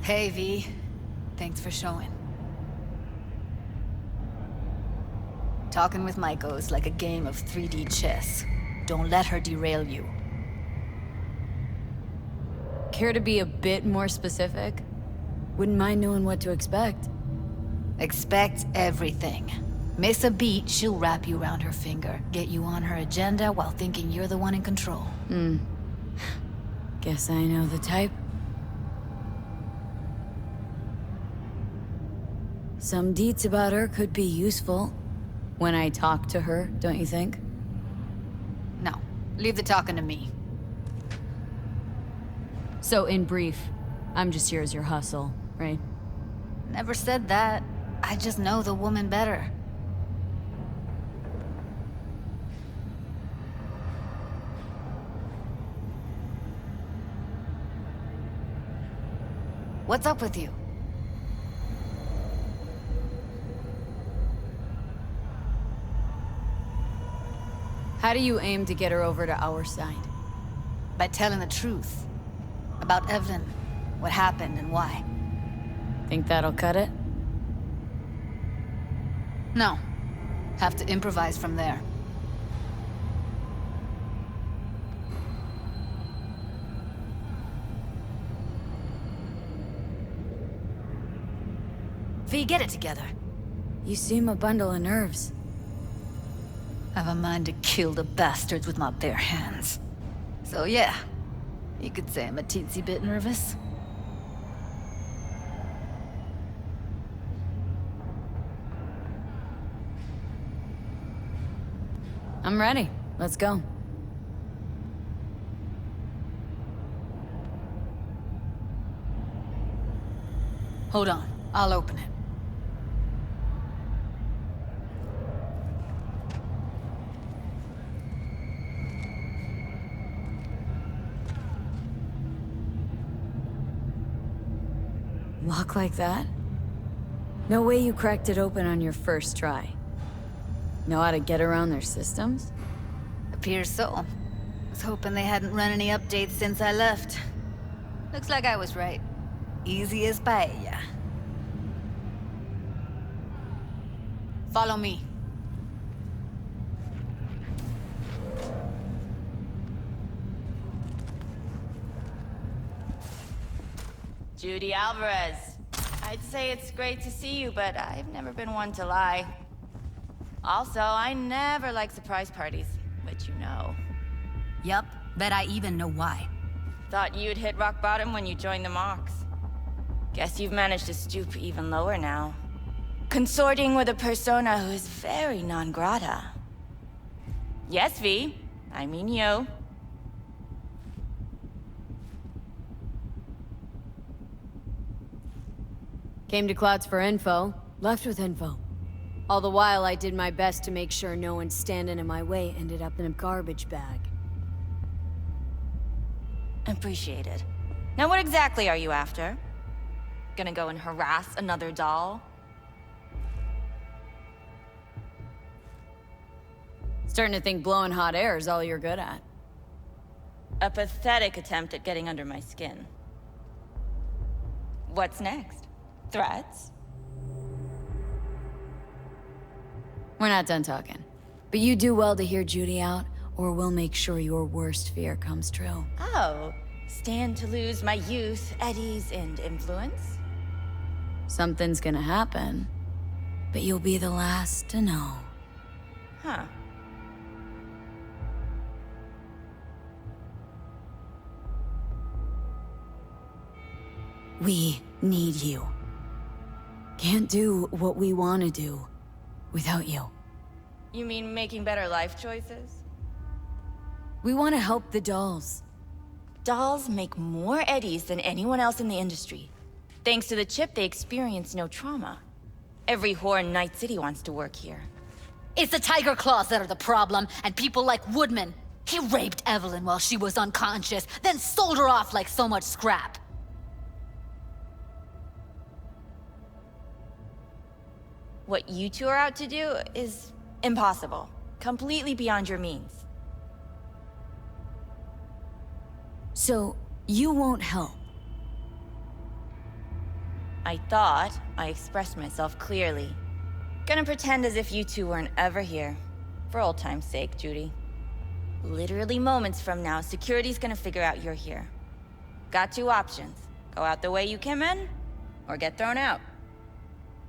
Hey, V. Thanks for showing. Talking with Maiko is like a game of 3D chess. Don't let her derail you. Care to be a bit more specific? Wouldn't mind knowing what to expect. Expect everything. Miss a beat, she'll wrap you around her finger, get you on her agenda while thinking you're the one in control. Guess I know the type. Some deets about her could be useful. When I talk to her, don't you think? No, leave the talking to me. So in brief, I'm just here as your hustle, right? Never said that. I just know the woman better. What's up with you? How do you aim to get her over to our side? By telling the truth. About Evelyn, what happened and why. Think that'll cut it? No. Have to improvise from there. V, get it together. You seem a bundle of nerves. I've a mind to kill the bastards with my bare hands. So yeah, you could say I'm a teensy bit nervous. I'm ready. Let's go. Hold on, I'll open it. Lock like that? No way you cracked it open on your first try. Know how to get around their systems? Appears so. Was hoping they hadn't run any updates since I left. Looks like I was right. Easy as paella. Follow me. Judy Alvarez. I'd say it's great to see you, but I've never been one to lie. Also, I never like surprise parties, which you know. Yup, bet I even know why. Thought you'd hit rock bottom when you joined the Mox. Guess you've managed to stoop even lower now. Consorting with a persona who is very non grata. Yes, V. I mean you. Came to Clouds for info, left with info. All the while, I did my best to make sure no one standing in my way ended up in a garbage bag. Appreciated. Now what exactly are you after? Gonna go and harass another doll? Starting to think blowing hot air is all you're good at. A pathetic attempt at getting under my skin. What's next? Threats? We're not done talking. But you do well to hear Judy out, or we'll make sure your worst fear comes true. Oh, stand to lose my youth, eddies, and influence? Something's gonna happen, but you'll be the last to know. Huh. We need you. Can't do what we want to do without you. You mean making better life choices? We want to help the dolls. Dolls make more eddies than anyone else in the industry. Thanks to the chip, they experience no trauma. Every whore in Night City wants to work here. It's the Tiger Claws that are the problem, and people like Woodman. He raped Evelyn while she was unconscious, then sold her off like so much scrap. What you two are out to do is impossible. Completely beyond your means. So, you won't help. I thought I expressed myself clearly. Gonna pretend as if you two weren't ever here. For old time's sake, Judy. Literally moments from now, security's gonna figure out you're here. Got two options. Go out the way you came in, or get thrown out.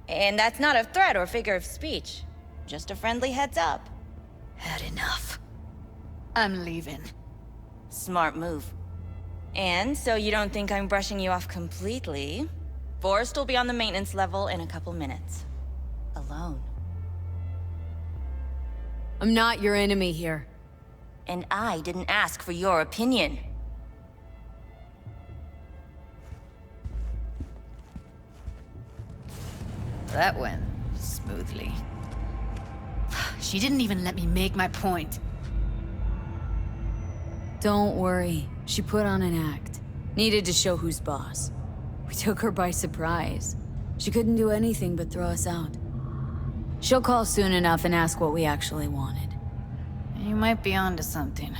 And that's not a threat or figure of speech. Just a friendly heads up. Had enough. I'm leaving. Smart move. And so you don't think I'm brushing you off completely, Forrest will be on the maintenance level in a couple minutes. Alone. I'm not your enemy here. And I didn't ask for your opinion. That went smoothly. She didn't even let me make my point. Don't worry. She put on an act. Needed to show who's boss. We took her by surprise. She couldn't do anything but throw us out. She'll call soon enough and ask what we actually wanted. You might be onto something.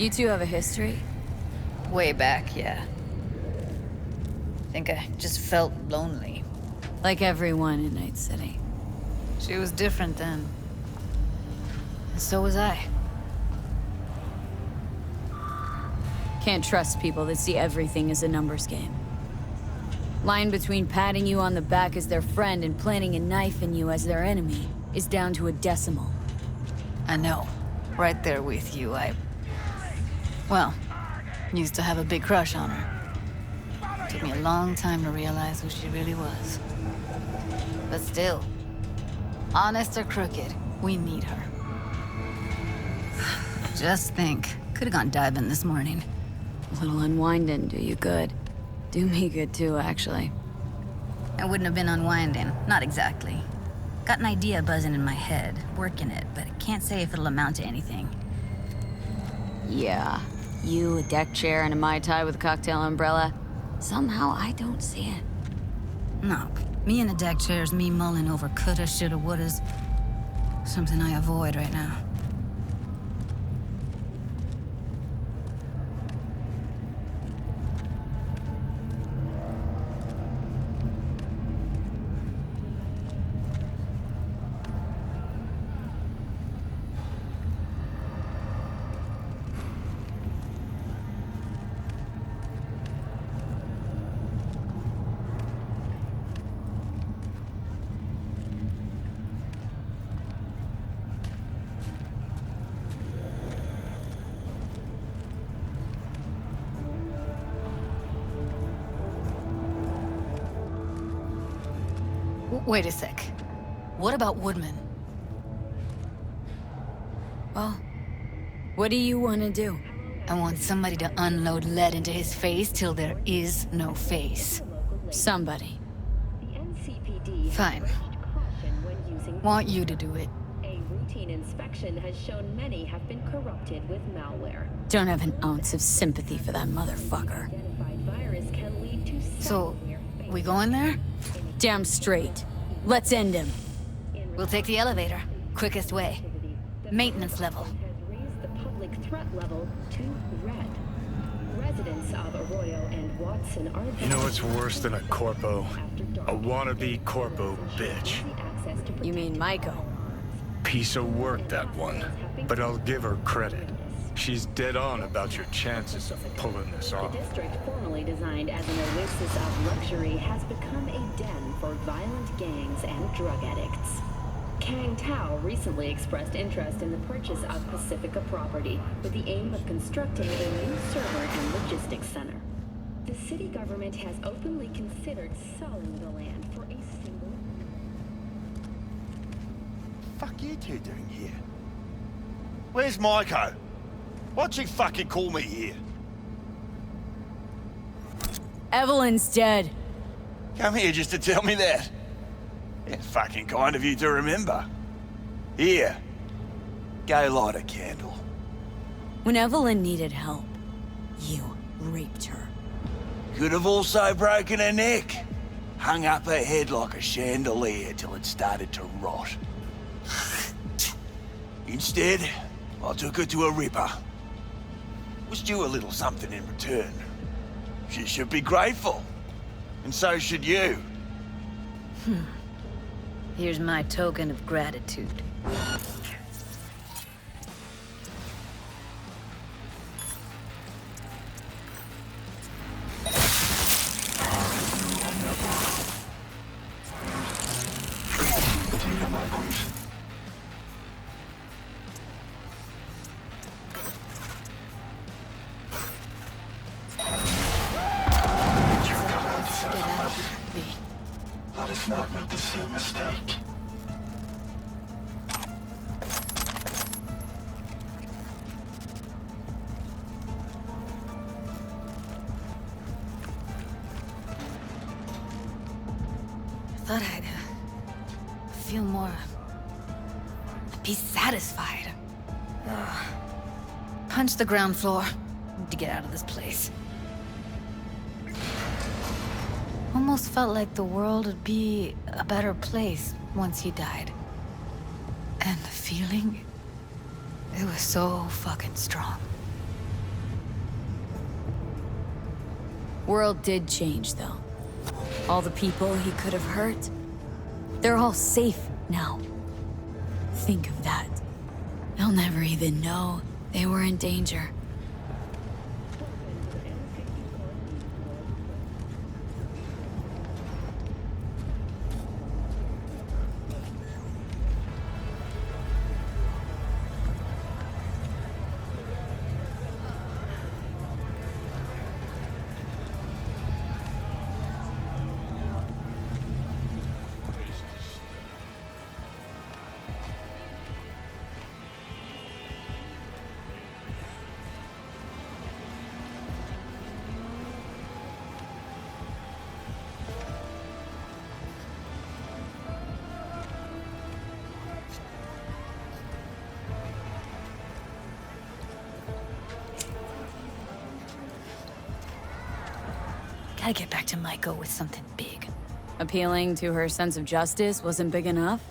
You two have a history? Way back, yeah. Think I just felt lonely. Like everyone in Night City. She was different then. And so was I. Can't trust people that see everything as a numbers game. Line between patting you on the back as their friend and planting a knife in you as their enemy is down to a decimal. I know. Right there with you, well, used to have a big crush on her. Took me a long time to realize who she really was. But still, honest or crooked, we need her. Just think, could have gone diving this morning. A little unwinding do you good. Do me good too, actually. I wouldn't have been unwinding, not exactly. Got an idea buzzing in my head, working it, but I can't say if it'll amount to anything. Yeah. You, a deck chair, and a Mai Tai with a cocktail umbrella. Somehow I don't see it. No, me in a deck chair is me mulling over coulda, shoulda, wouldas. Something I avoid right now. Wait a sec. What about Woodman? Well, what do you want to do? I want somebody to unload lead into his face till there is no face. Somebody. Fine. Want you to do it. A routine inspection has shown many have been corrupted with malware. Don't have an ounce of sympathy for that motherfucker. Identified virus can lead to So, we going there? Damn straight. Let's end him. We'll take the elevator. Quickest way. Maintenance level. has raised the public threat level to red. Residents of Arroyo and Watson are You know what's worse than a corpo? A wannabe corpo bitch. You mean Maiko? Piece of work, that one. But I'll give her credit. She's dead on about your chances of pulling this off. The district, formerly designed as an oasis of luxury, has become a den for violent gangs and drug addicts. Kang Tao recently expressed interest in the purchase of Pacifica property with the aim of constructing a new server and logistics center. The city government has openly considered selling the land for a single... Fuck you two doing here? Where's Maiko? Why'd you fucking call me here? Evelyn's dead. Come here just to tell me that? It's fucking kind of you to remember. Here. Go light a candle. When Evelyn needed help, you raped her. Could have also broken her neck. Hung up her head like a chandelier till it started to rot. Instead, I took her to a ripper. Was due a little something in return. She should be grateful. And so should you. Here's my token of gratitude. Let us not make the same mistake. I thought I'd feel more... be satisfied. Ugh. Punch the ground floor. Need to get out of this place. Almost felt like the world would be a better place once he died. And the feeling... it was so fucking strong. World did change, though. All the people he could have hurt, they're all safe now. Think of that. They'll never even know they were in danger. Gotta get back to Maiko with something big. Appealing to her sense of justice wasn't big enough?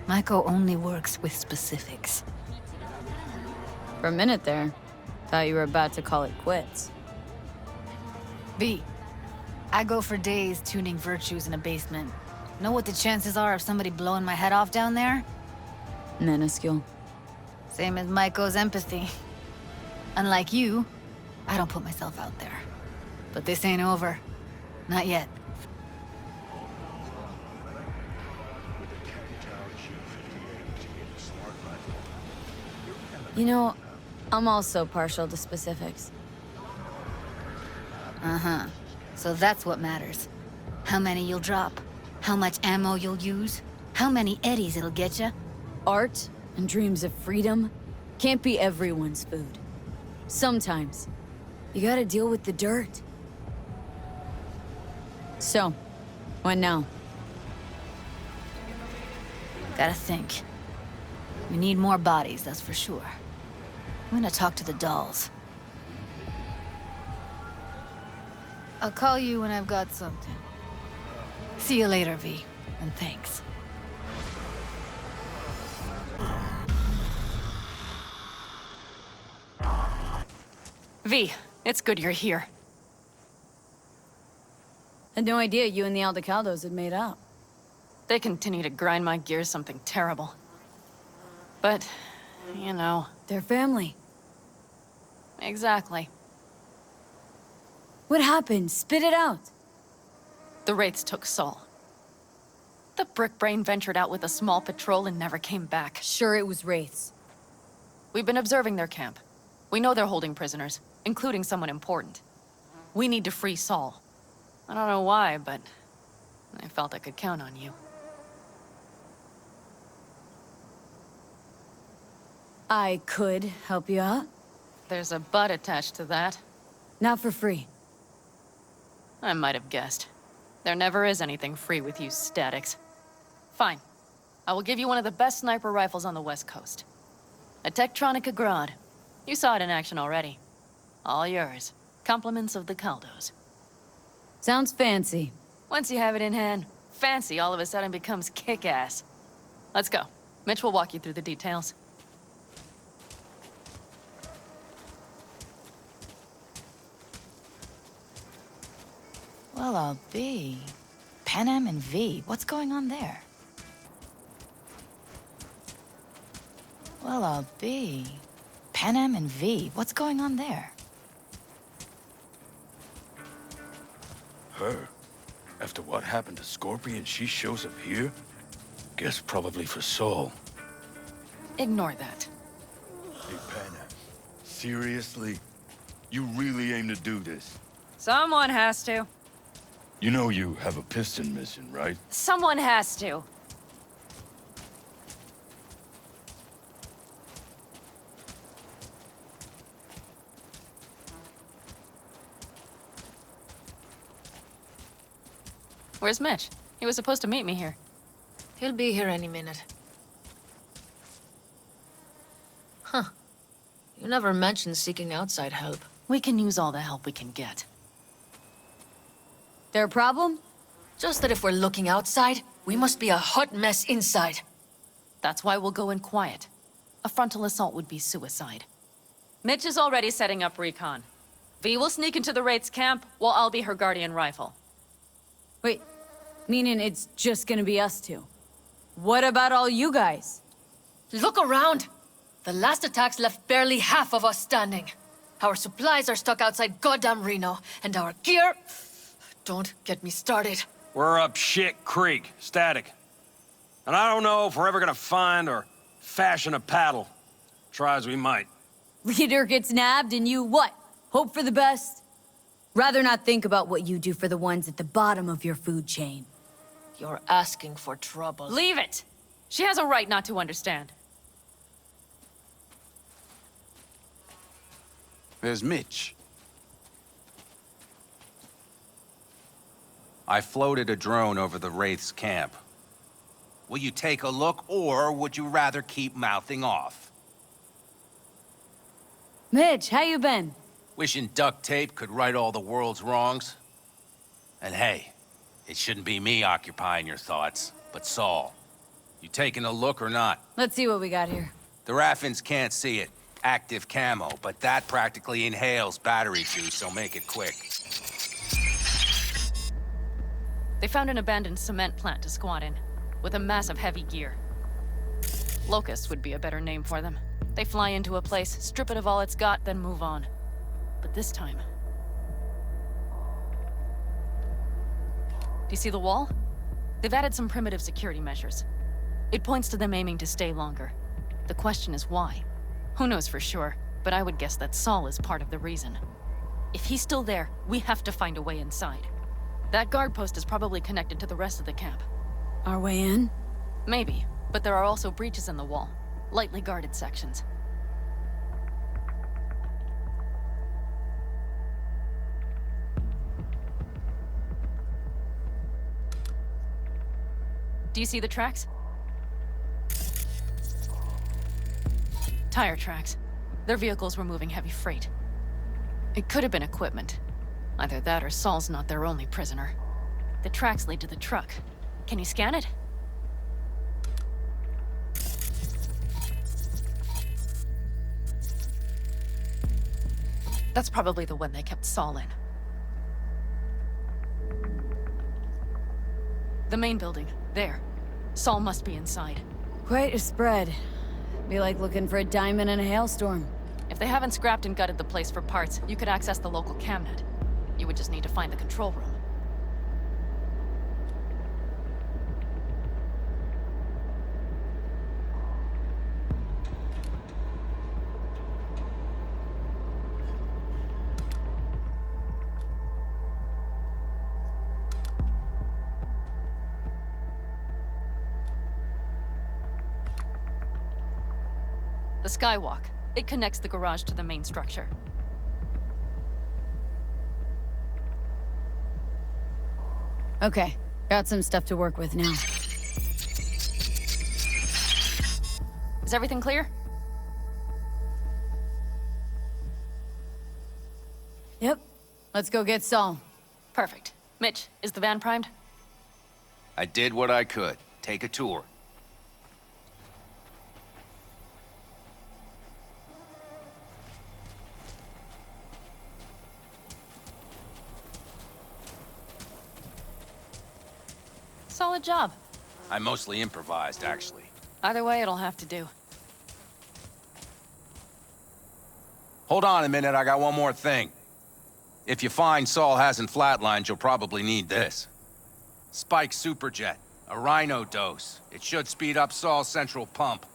Maiko only works with specifics. For a minute there, thought you were about to call it quits. V, I go for days tuning virtues in a basement. Know what the chances are of somebody blowing my head off down there? Minuscule. Same as Maiko's empathy. Unlike you, I don't put myself out there. But this ain't over. Not yet. You know, I'm also partial to specifics. Uh-huh. So that's what matters. How many you'll drop. How much ammo you'll use. How many eddies it'll get you. Art and dreams of freedom can't be everyone's food. Sometimes, you gotta deal with the dirt. So, what now? Gotta think. We need more bodies, that's for sure. I'm gonna talk to the dolls. I'll call you when I've got something. See you later, V, and thanks. V, it's good you're here. Had no idea you and the Aldecaldos had made up. They continue to grind my gears something terrible. But, you know... They're family. Exactly. What happened? Spit it out. The Wraiths took Saul. The Brickbrain ventured out with a small patrol and never came back. Sure, it was Wraiths. We've been observing their camp. We know they're holding prisoners, including someone important. We need to free Saul. I don't know why, but I felt I could count on you. I could help you out. There's a but attached to that. Not for free. I might have guessed. There never is anything free with you statics. Fine. I will give you one of the best sniper rifles on the West Coast. A Tektronica Grad. You saw it in action already. All yours. Compliments of the Caldos. Sounds fancy. Once you have it in hand, fancy all of a sudden becomes kick-ass. Let's go. Mitch will walk you through the details. Well, I'll be. Pan Am and V, what's going on there? Well, I'll be. Pan Am and V, what's going on there? Her? After what happened to Scorpion, she shows up here? Guess probably for Saul. Ignore that. Hey, Panna. Seriously? You really aim to do this? Someone has to. You know you have a piston mission, right? Someone has to. Where's Mitch? He was supposed to meet me here. He'll be here any minute. Huh. You never mentioned seeking outside help. We can use all the help we can get. Their problem? Just that if we're looking outside, we must be a hot mess inside. That's why we'll go in quiet. A frontal assault would be suicide. Mitch is already setting up recon. V will sneak into the Wraith's camp, while I'll be her guardian rifle. Wait, meaning it's just gonna be us two? What about all you guys? Look around! The last attacks left barely half of us standing. Our supplies are stuck outside goddamn Reno, and our gear... Don't get me started. We're up shit creek, static. And I don't know if we're ever gonna find or fashion a paddle. Try as we might. Leader gets nabbed and you what? Hope for the best? Rather not think about what you do for the ones at the bottom of your food chain. You're asking for trouble. Leave it! She has a right not to understand. There's Mitch. I floated a drone over the Wraith's camp. Will you take a look, or would you rather keep mouthing off? Mitch, how you been? Wishing duct tape could right all the world's wrongs? And hey, it shouldn't be me occupying your thoughts, but Saul. You taking a look or not? Let's see what we got here. The Raffins can't see it. Active camo, but that practically inhales battery juice, so make it quick. They found an abandoned cement plant to squat in, with a mass of heavy gear. Locusts would be a better name for them. They fly into a place, strip it of all it's got, then move on. But this time... Do you see the wall? They've added some primitive security measures. It points to them aiming to stay longer. The question is why? Who knows for sure, but I would guess that Saul is part of the reason. If he's still there, we have to find a way inside. That guard post is probably connected to the rest of the camp. Our way in? Maybe, but there are also breaches in the wall. Lightly guarded sections. Do you see the tracks? Tire tracks. Their vehicles were moving heavy freight. It could have been equipment. Either that or Saul's not their only prisoner. The tracks lead to the truck. Can you scan it? That's probably the one they kept Saul in. The main building. There. Saul must be inside. Quite a spread. Be like looking for a diamond in a hailstorm. If they haven't scrapped and gutted the place for parts, you could access the local camnet. You would just need to find the control room. The skywalk. It connects the garage to the main structure. Okay, got some stuff to work with now. Is everything clear? Yep. Let's go get Saul. Perfect. Mitch, is the van primed? I did what I could. Take a tour. Solid job. I mostly improvised, actually. Either way, it'll have to do. Hold on a minute, I got one more thing. If you find Saul hasn't flatlined, you'll probably need this. Spike Superjet, a Rhino dose. It should speed up Saul's central pump.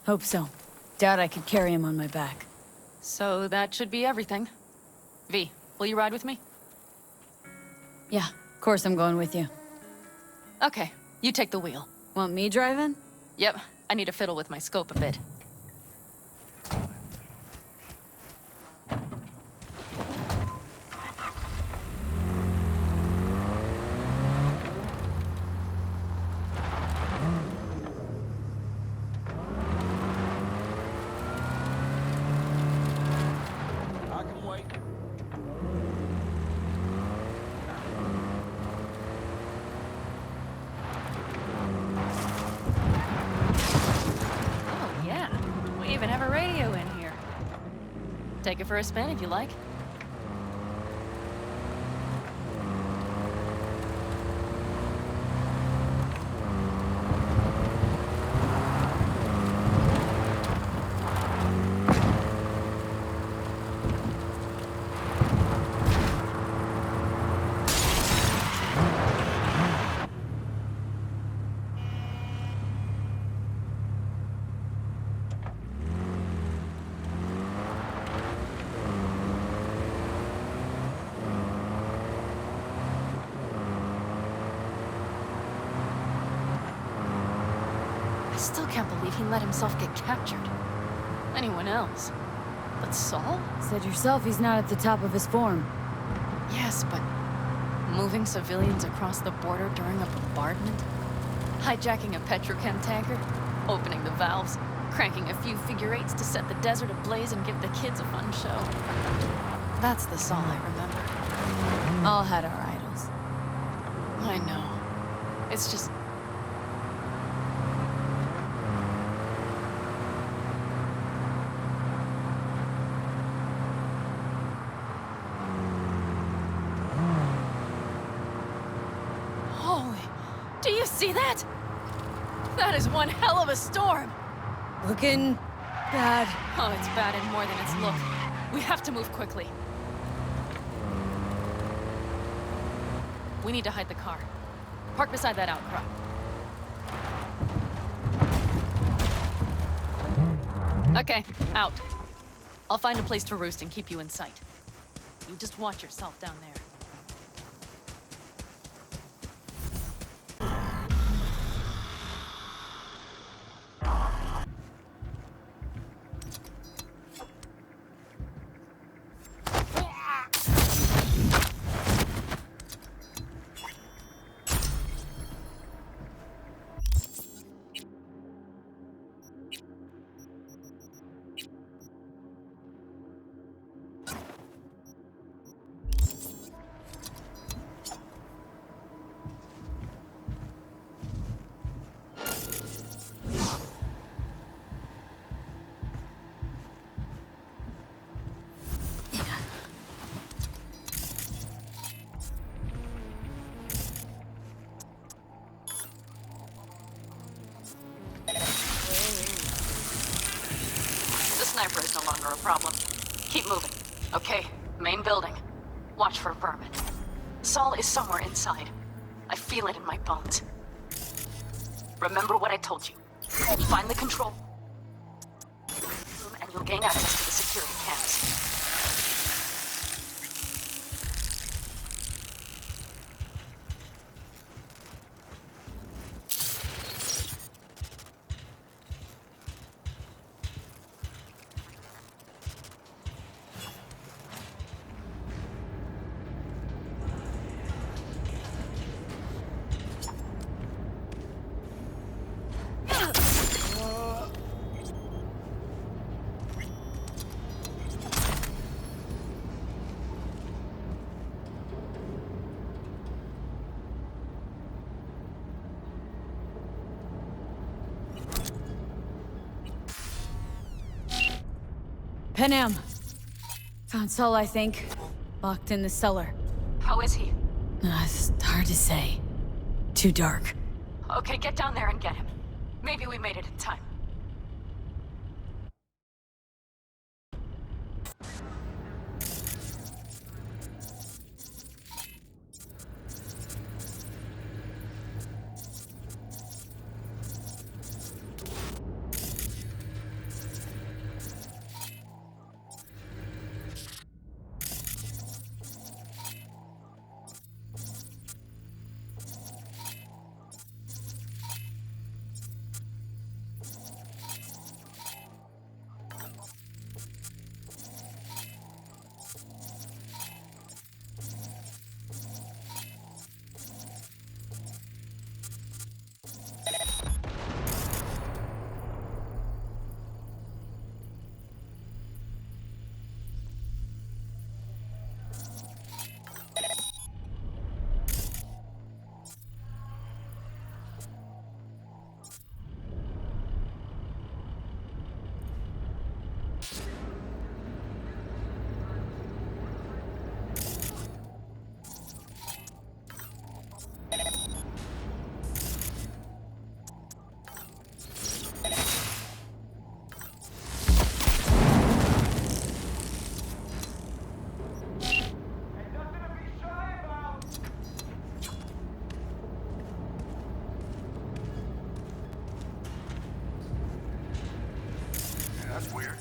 Hope so. Doubt I could carry him on my back. So that should be everything. V, will you ride with me? Yeah, of course I'm going with you. Okay, you take the wheel. Want me driving? Yep, I need to fiddle with my scope a bit. I can wait. Oh yeah, we even have a radio in here. Take it for a spin if you like. I still can't believe he let himself get captured. Anyone else? But Saul? Said yourself he's not at the top of his form. Yes, but moving civilians across the border during a bombardment? Hijacking a petrochem tanker? Opening the valves? Cranking a few figure eights to set the desert ablaze and give the kids a fun show? That's the Saul I remember. All had our idols. I know. It's just... Holy... Do you see that? That is one hell of a storm! Looking bad. Oh, it's bad in more than its look. We have to move quickly. We need to hide the car. Park beside that outcrop. Okay, out. I'll find a place to roost and keep you in sight. You just watch yourself down there. Sniper is no longer a problem. Keep moving. Okay, main building. Watch for vermin. Saul is somewhere inside. I feel it in my bones. Remember what I told you. Find the control room and you'll gain access to the security cams. Panam. Found Saul, I think. Locked in the cellar. How is he? It's hard to say. Too dark. Okay, get down there and get him. Maybe we made it in time. That's weird.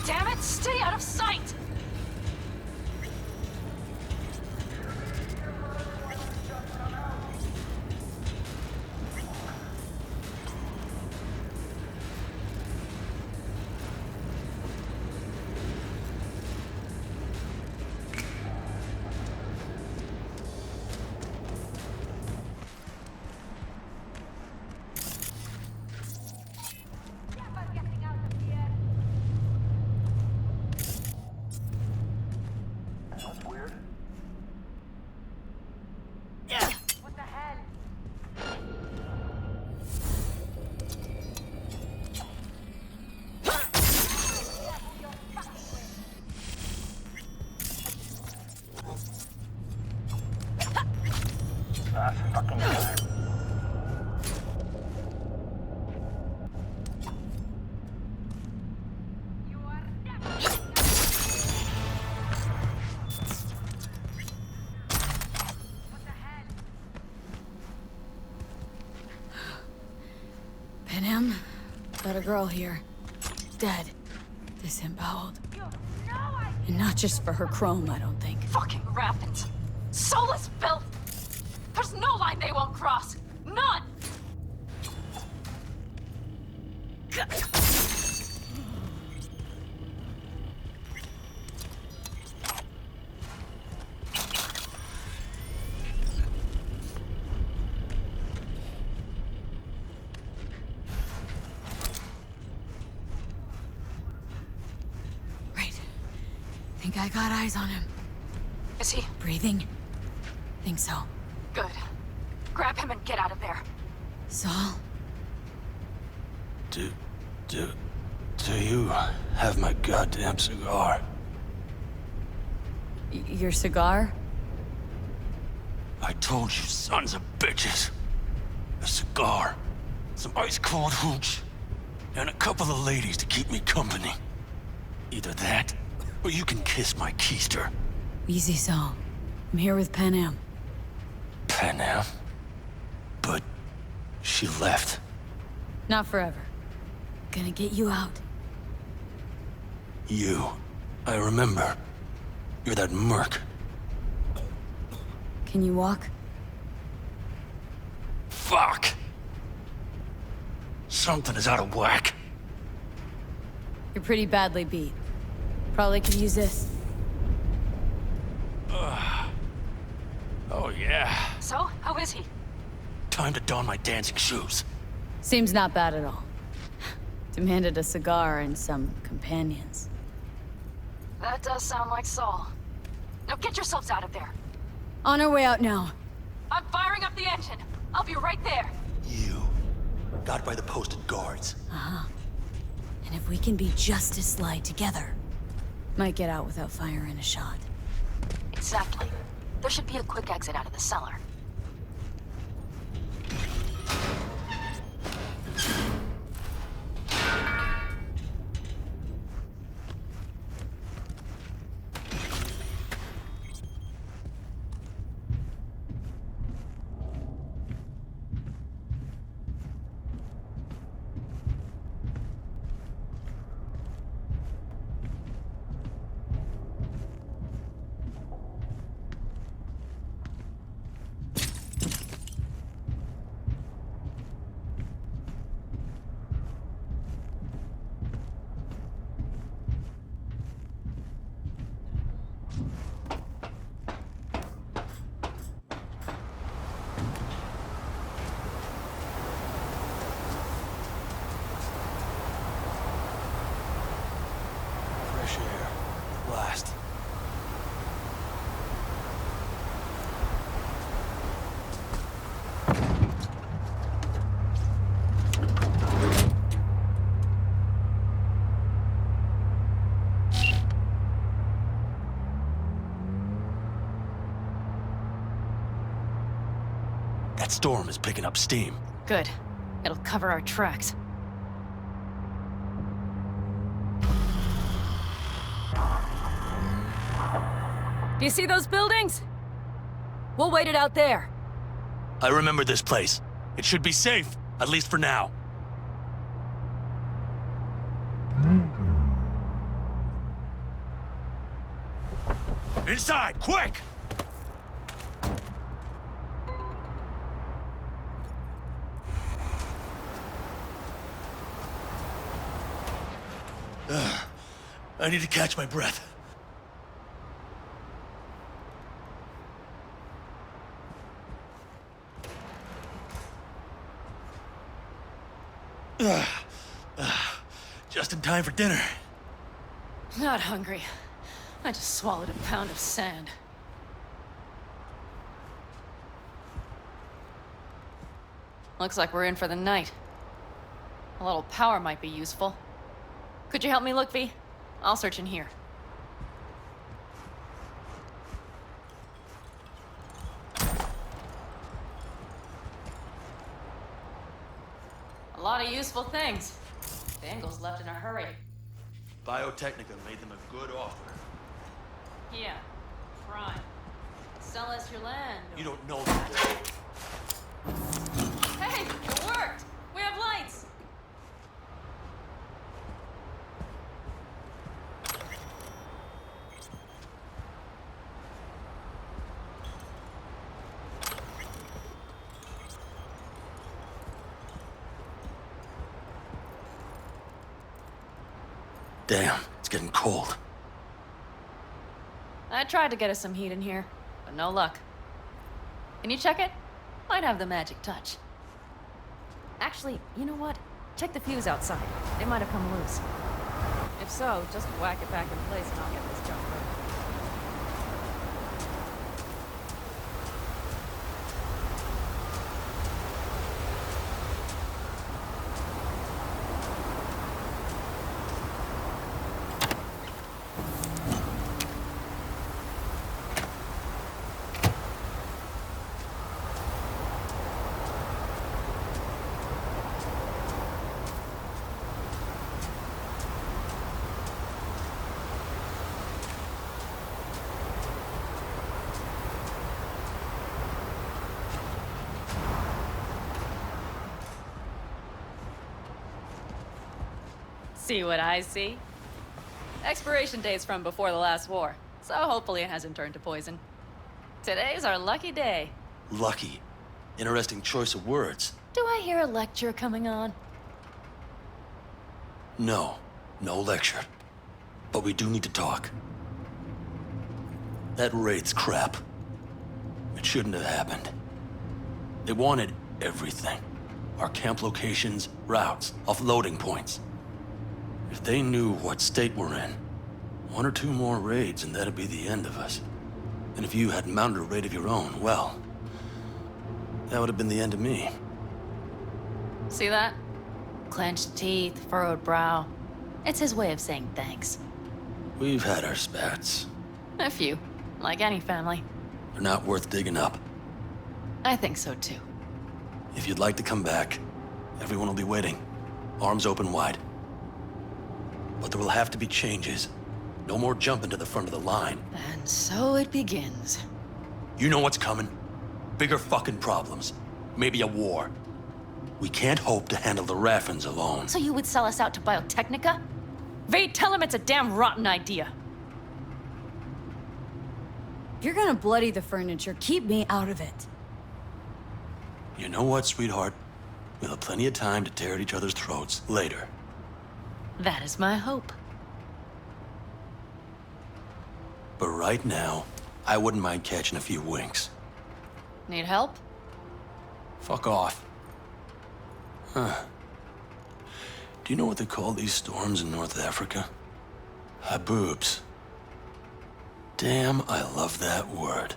Damn it, stay out of sight! Panam, got a girl here. Dead. Disemboweled. And not just for her chrome, I don't think. Fucking rampant. Soulless filth! There's no line they won't cross. None! Right. Think I got eyes on him. Is he? Breathing? Think so. Good. Grab him and get out of there. Saul? Do you have my goddamn cigar? Your cigar? I told you, sons of bitches. A cigar, some ice-cold hooch, and a couple of ladies to keep me company. Either that, or you can kiss my keister. Easy, Saul. I'm here with Panam. Panam? But she left. Not forever. Gonna get you out. You. I remember. You're that merc. Can you walk? Fuck! Something is out of whack. You're pretty badly beat. Probably could use this. Oh, yeah. So, how is he? Time to don my dancing shoes. Seems not bad at all. Demanded a cigar and some companions. That does sound like Saul. Now get yourselves out of there. On our way out now. I'm firing up the engine. I'll be right there. You. Got by the posted guards. Uh-huh. And if we can be just as sly together, might get out without firing a shot. Exactly. There should be a quick exit out of the cellar. Fresh air. Blast. That storm is picking up steam. Good. It'll cover our tracks. Do you see those buildings? We'll wait it out there. I remember this place. It should be safe, at least for now. Inside, quick! I need to catch my breath. Just in time for dinner. Not hungry. I just swallowed a pound of sand. Looks like we're in for the night. A little power might be useful. Could you help me look, V? I'll search in here. A lot of useful things. Bangles left in a hurry. Biotechnica made them a good offer. Yeah, prime. Sell us your land. You don't know that. Hey, it worked! We have lights! Damn, it's getting cold. I tried to get us some heat in here, but no luck. Can you check it? Might have the magic touch. Actually, you know what? Check the fuse outside. It might have come loose. If so, just whack it back in place and I'll get this junk running. See what I see? Expiration date's from before the last war, so hopefully it hasn't turned to poison. Today's our lucky day. Lucky. Interesting choice of words. Do I hear a lecture coming on? No. No lecture. But we do need to talk. That Wraith's crap. It shouldn't have happened. They wanted everything. Our camp locations, routes, offloading points. If they knew what state we're in, 1 or 2 more raids and that'd be the end of us. And if you had mounted a raid of your own, well, that would have been the end of me. See that? Clenched teeth, furrowed brow. It's his way of saying thanks. We've had our spats. A few, like any family. They're not worth digging up. I think so too. If you'd like to come back, everyone will be waiting. Arms open wide. But there will have to be changes. No more jumping to the front of the line. And so it begins. You know what's coming? Bigger fucking problems. Maybe a war. We can't hope to handle the Raffens alone. So you would sell us out to Biotechnica? Vade, tell him it's a damn rotten idea. If you're gonna bloody the furniture, keep me out of it. You know what, sweetheart? We'll have plenty of time to tear at each other's throats later. That is my hope. But right now, I wouldn't mind catching a few winks. Need help? Fuck off. Huh. Do you know what they call these storms in North Africa? Haboobs. Damn, I love that word.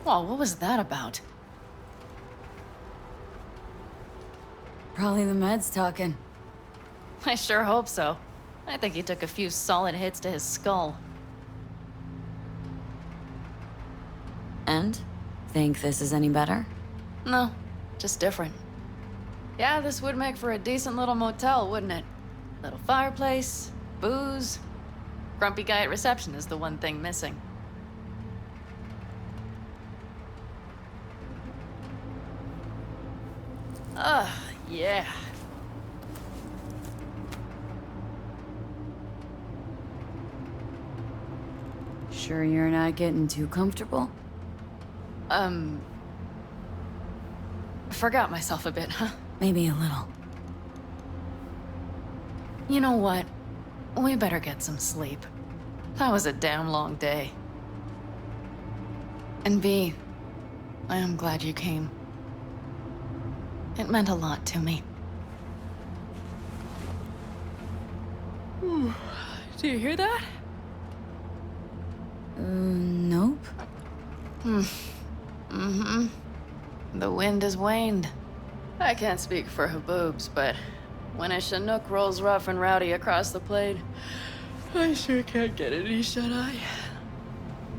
Well, what was that about? Probably the meds talking. I sure hope so. I think he took a few solid hits to his skull. And? Think this is any better? No, just different. Yeah, this would make for a decent little motel, wouldn't it? Little fireplace, booze. Grumpy guy at reception is the one thing missing. Yeah. Sure you're not getting too comfortable? Forgot myself a bit, huh? Maybe a little. You know what? We better get some sleep. That was a damn long day. And B, I am glad you came. It meant a lot to me. Do you hear that? Nope. Mm-hmm. The wind has waned. I can't speak for Haboobs, but when a Chinook rolls rough and rowdy across the plain, I sure can't get any shut-eye.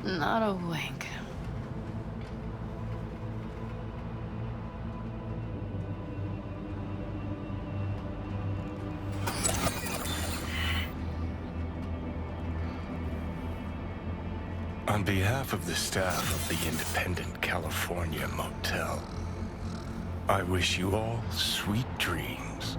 Not a wink. On behalf of the staff of the Independent California Motel, I wish you all sweet dreams.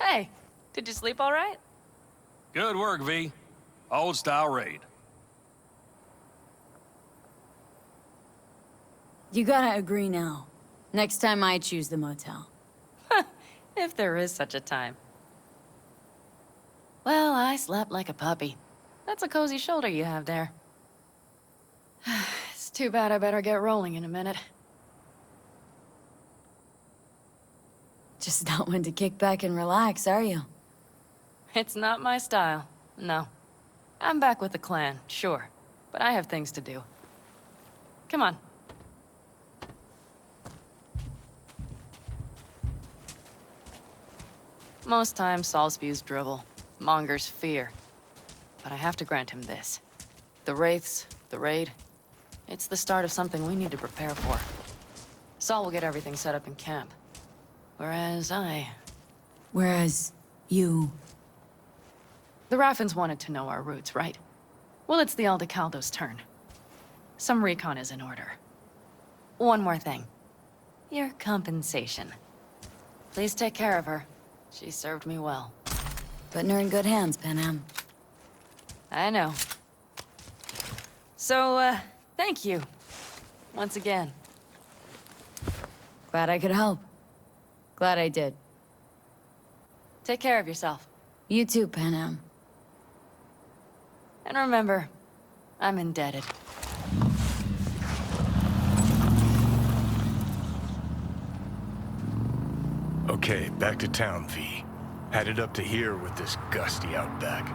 Hey, did you sleep all right? Good work, V. Old style raid. You gotta agree now. Next time I choose the motel. If there is such a time. Well, I slept like a puppy. That's a cozy shoulder you have there. It's too bad I better get rolling in a minute. Just not one to kick back and relax, are you? It's not my style, no. I'm back with the clan, sure, but I have things to do. Come on. Most times, Saul spews drivel, mongers fear. But I have to grant him this. The Wraiths, the raid, It's the start of something we need to prepare for. Saul will get everything set up in camp. Whereas you... The Raffins wanted to know our roots, right? Well, it's the Aldecaldo's turn. Some recon is in order. One more thing. Your compensation. Please take care of her. She served me well. Putting her in good hands, Panam. I know. So, thank you. Once again. Glad I could help. Glad I did. Take care of yourself. You too, Panam. And remember, I'm indebted. Okay, back to town, V. Headed up to here with this gusty outback.